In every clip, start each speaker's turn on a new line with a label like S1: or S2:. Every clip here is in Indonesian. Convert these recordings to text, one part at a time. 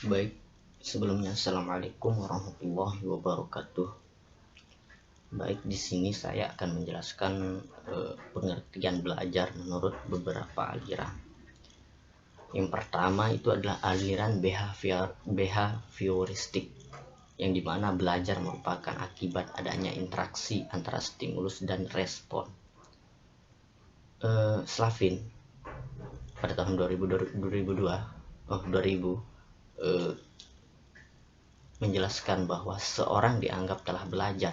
S1: Baik, sebelumnya Assalamualaikum warahmatullahi wabarakatuh. Baik, di sini saya akan menjelaskan pengertian belajar menurut beberapa aliran. Yang pertama itu adalah aliran behavioristik, yang dimana belajar merupakan akibat adanya interaksi antara stimulus dan respon. Slavin pada tahun 2000 menjelaskan bahwa seorang dianggap telah belajar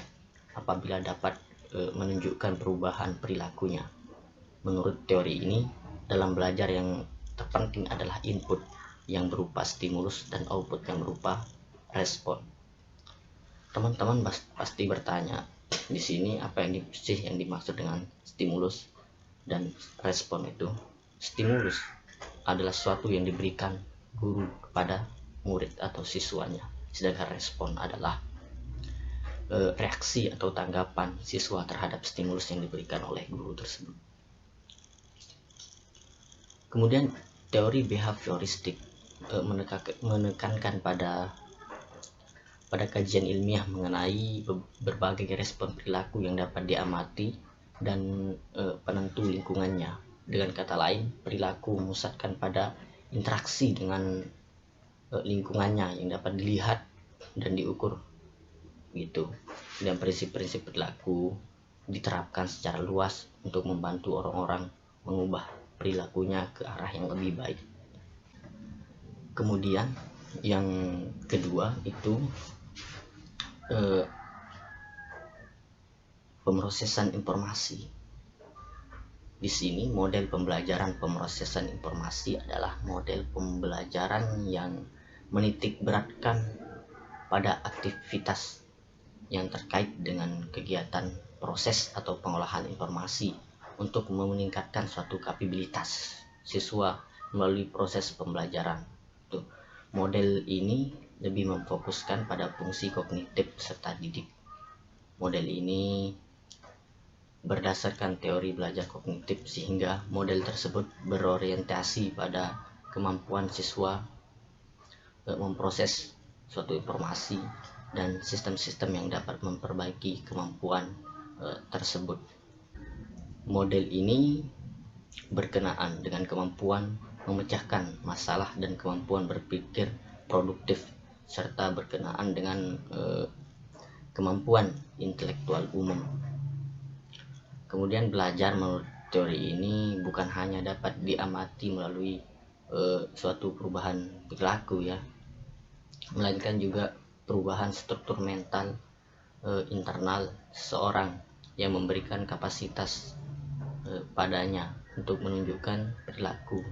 S1: apabila dapat menunjukkan perubahan perilakunya. Menurut teori ini, dalam belajar yang terpenting adalah input yang berupa stimulus dan output yang berupa respon. Teman-teman pasti bertanya, di sini apa yang dimaksud dengan stimulus dan respon itu? Stimulus adalah sesuatu yang diberikan guru kepada murid atau siswanya, sedangkan respon adalah reaksi atau tanggapan siswa terhadap stimulus yang diberikan oleh guru tersebut. Kemudian teori behavioristik menekankan pada kajian ilmiah mengenai berbagai respon perilaku yang dapat diamati dan penentu lingkungannya. Dengan kata lain, perilaku memusatkan pada interaksi dengan lingkungannya yang dapat dilihat dan diukur gitu. Dan prinsip-prinsip perilaku diterapkan secara luas untuk membantu orang-orang mengubah perilakunya ke arah yang lebih baik. Kemudian yang kedua itu pemrosesan informasi. Di sini model pembelajaran pemrosesan informasi adalah model pembelajaran yang menitik beratkan pada aktivitas yang terkait dengan kegiatan proses atau pengolahan informasi untuk meningkatkan suatu kapabilitas siswa melalui proses pembelajaran. Model ini lebih memfokuskan pada fungsi kognitif serta didik. Model ini berdasarkan teori belajar kognitif, sehingga model tersebut berorientasi pada kemampuan siswa memproses suatu informasi dan sistem-sistem yang dapat memperbaiki kemampuan tersebut. Model ini berkenaan dengan kemampuan memecahkan masalah dan kemampuan berpikir produktif, serta berkenaan dengan kemampuan intelektual umum. Kemudian belajar menurut teori ini bukan hanya dapat diamati melalui suatu perubahan perilaku ya, melainkan juga perubahan struktur mental internal seseorang yang memberikan kapasitas padanya untuk menunjukkan perilaku.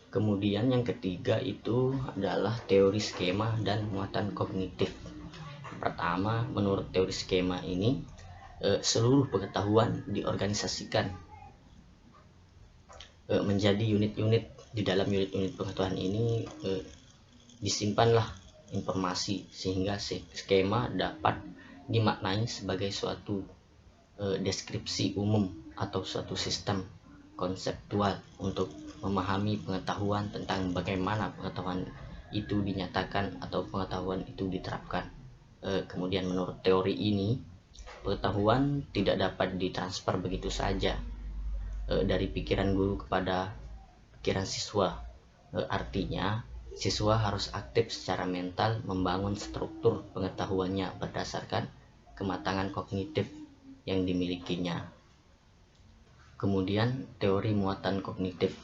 S1: Kemudian yang ketiga itu adalah teori skema dan muatan kognitif. Pertama, menurut teori skema ini, seluruh pengetahuan diorganisasikan menjadi unit-unit. Di dalam unit-unit pengetahuan ini disimpanlah informasi, sehingga skema dapat dimaknai sebagai suatu deskripsi umum atau suatu sistem konseptual untuk memahami pengetahuan tentang bagaimana pengetahuan itu dinyatakan atau pengetahuan itu diterapkan. Kemudian menurut teori ini, pengetahuan tidak dapat ditransfer begitu saja dari pikiran guru kepada pikiran siswa. Artinya, siswa harus aktif secara mental membangun struktur pengetahuannya berdasarkan kematangan kognitif yang dimilikinya. Kemudian teori muatan kognitif,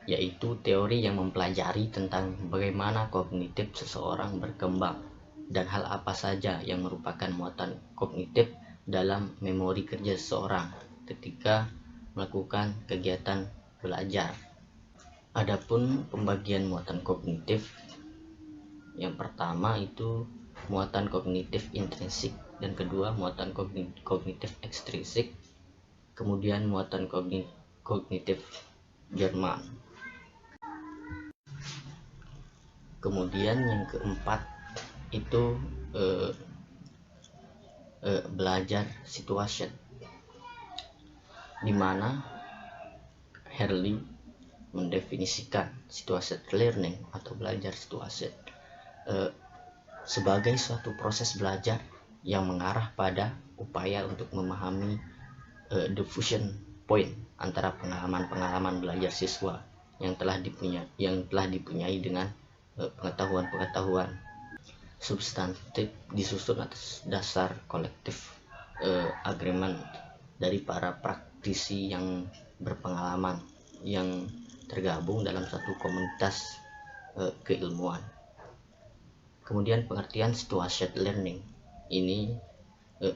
S1: yaitu teori yang mempelajari tentang bagaimana kognitif seseorang berkembang dan hal apa saja yang merupakan muatan kognitif dalam memori kerja seseorang ketika melakukan kegiatan belajar. Adapun pembagian muatan kognitif, yang pertama itu muatan kognitif intrinsik, dan kedua muatan kognitif ekstrinsik, kemudian muatan kognitif Jerman. Kemudian yang keempat itu belajar situation, di mana Hurley mendefinisikan situated learning atau belajar situated sebagai suatu proses belajar yang mengarah pada upaya untuk memahami the fusion point antara pengalaman-pengalaman belajar siswa yang telah dipunyai dengan pengetahuan-pengetahuan substantif disusun atas dasar kolektif agreement dari para praktisi yang berpengalaman yang tergabung dalam satu komunitas keilmuan. Kemudian pengertian situated learning ini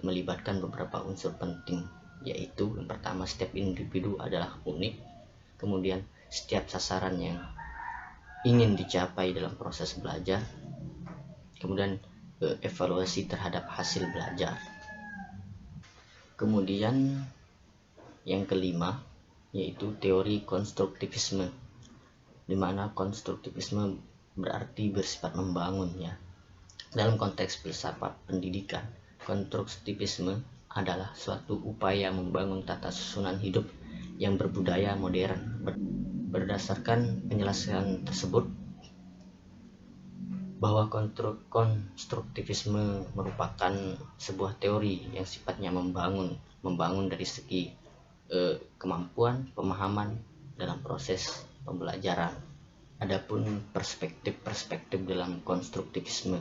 S1: melibatkan beberapa unsur penting, yaitu yang pertama, setiap individu adalah unik. Kemudian setiap sasaran yang ingin dicapai dalam proses belajar. Kemudian evaluasi terhadap hasil belajar. Kemudian yang kelima yaitu teori konstruktivisme, di mana konstruktivisme berarti bersifat membangun ya. Dalam konteks filsafat pendidikan, konstruktivisme adalah suatu upaya membangun tata susunan hidup yang berbudaya modern. Berdasarkan penjelasan tersebut, bahwa konstruktivisme merupakan sebuah teori yang sifatnya membangun dari segi kemampuan pemahaman dalam proses pembelajaran. Adapun perspektif dalam konstruktivisme,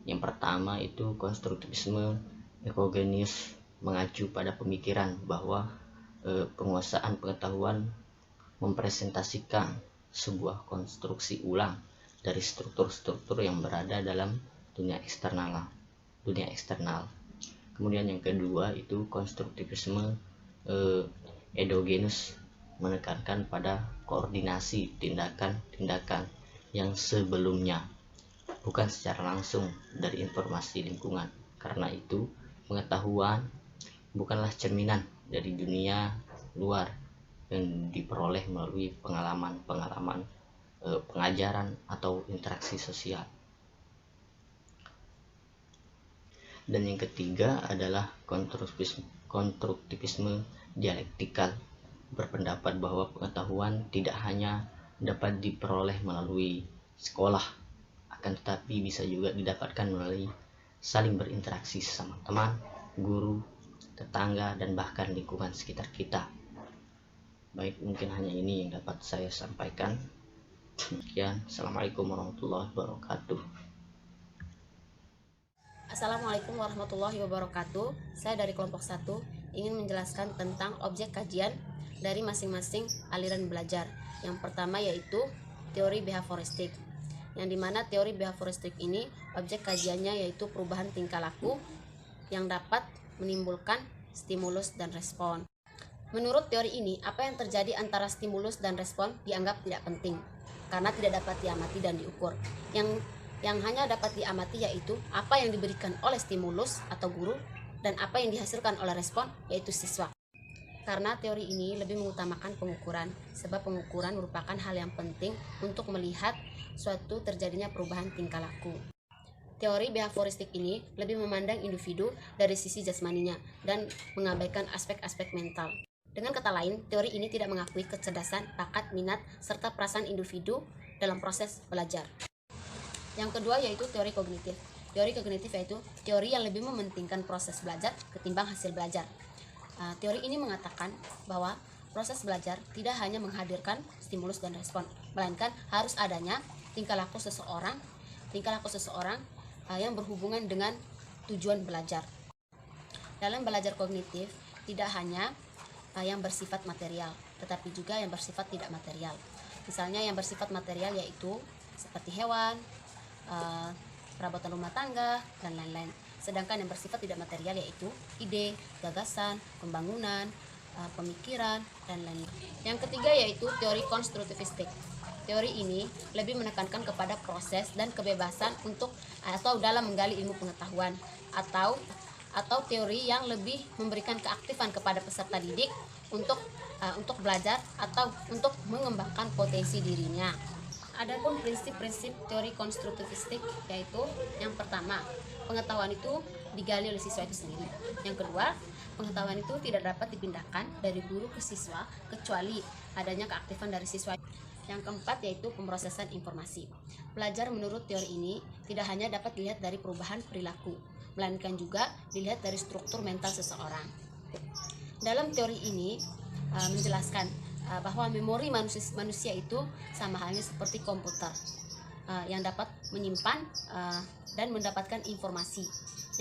S1: yang pertama itu konstruktivisme ekogenius, mengacu pada pemikiran bahwa penguasaan pengetahuan mempresentasikan sebuah konstruksi ulang dari struktur-struktur yang berada dalam dunia eksternal. Kemudian yang kedua itu konstruktivisme endogenus, menekankan pada koordinasi tindakan-tindakan yang sebelumnya bukan secara langsung dari informasi lingkungan. Karena itu pengetahuan bukanlah cerminan dari dunia luar yang diperoleh melalui pengalaman pengajaran atau interaksi sosial. Dan yang ketiga adalah konstruktivisme dialektikal, berpendapat bahwa pengetahuan tidak hanya dapat diperoleh melalui sekolah, akan tetapi bisa juga didapatkan melalui saling berinteraksi sesama teman, guru, tetangga, dan bahkan lingkungan sekitar kita. Baik, mungkin hanya ini yang dapat saya sampaikan. Sekian, Assalamualaikum warahmatullahi wabarakatuh.
S2: Assalamualaikum warahmatullahi wabarakatuh. Saya dari kelompok 1 ingin menjelaskan tentang objek kajian dari masing-masing aliran belajar. Yang pertama yaitu teori behavioristik, yang dimana teori behavioristik ini objek kajiannya yaitu perubahan tingkah laku yang dapat menimbulkan stimulus dan respon. Menurut teori ini, apa yang terjadi antara stimulus dan respon dianggap tidak penting karena tidak dapat diamati dan diukur. Yang hanya dapat diamati yaitu apa yang diberikan oleh stimulus atau guru dan apa yang dihasilkan oleh respon yaitu siswa. Karena teori ini lebih mengutamakan pengukuran, sebab pengukuran merupakan hal yang penting untuk melihat suatu terjadinya perubahan tingkah laku. Teori behavioristik ini lebih memandang individu dari sisi jasmaninya dan mengabaikan aspek-aspek mental. Dengan kata lain, teori ini tidak mengakui kecerdasan, bakat, minat, serta perasaan individu dalam proses belajar. Yang kedua yaitu teori kognitif. Teori kognitif yaitu teori yang lebih mementingkan proses belajar ketimbang hasil belajar. Teori ini mengatakan bahwa proses belajar tidak hanya menghadirkan stimulus dan respon, melainkan harus adanya tingkah laku seseorang yang berhubungan dengan tujuan belajar. Dalam belajar kognitif tidak hanya yang bersifat material, tetapi juga yang bersifat tidak material. Misalnya yang bersifat material yaitu seperti hewan, perabotan rumah tangga, dan lain-lain. Sedangkan yang bersifat tidak material yaitu ide, gagasan, pembangunan, pemikiran, dan lain-lain. Yang ketiga yaitu teori konstruktivistik. Teori ini lebih menekankan kepada proses dan kebebasan untuk atau dalam menggali ilmu pengetahuan, atau teori yang lebih memberikan keaktifan kepada peserta didik untuk belajar atau untuk mengembangkan potensi dirinya. Adapun prinsip-prinsip teori konstruktivistik yaitu yang pertama, pengetahuan itu digali oleh siswa itu sendiri. Yang kedua, pengetahuan itu tidak dapat dipindahkan dari guru ke siswa kecuali adanya keaktifan dari siswa. Yang keempat yaitu pemrosesan informasi. Belajar menurut teori ini tidak hanya dapat dilihat dari perubahan perilaku, melainkan juga dilihat dari struktur mental seseorang. Dalam teori ini menjelaskan bahwa memori manusia itu sama halnya seperti komputer yang dapat menyimpan dan mendapatkan informasi,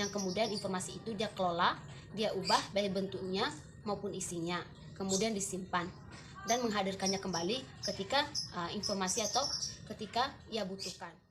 S2: yang kemudian informasi itu dia kelola, dia ubah baik bentuknya maupun isinya, kemudian disimpan dan menghadirkannya kembali ketika informasi atau ketika ia butuhkan.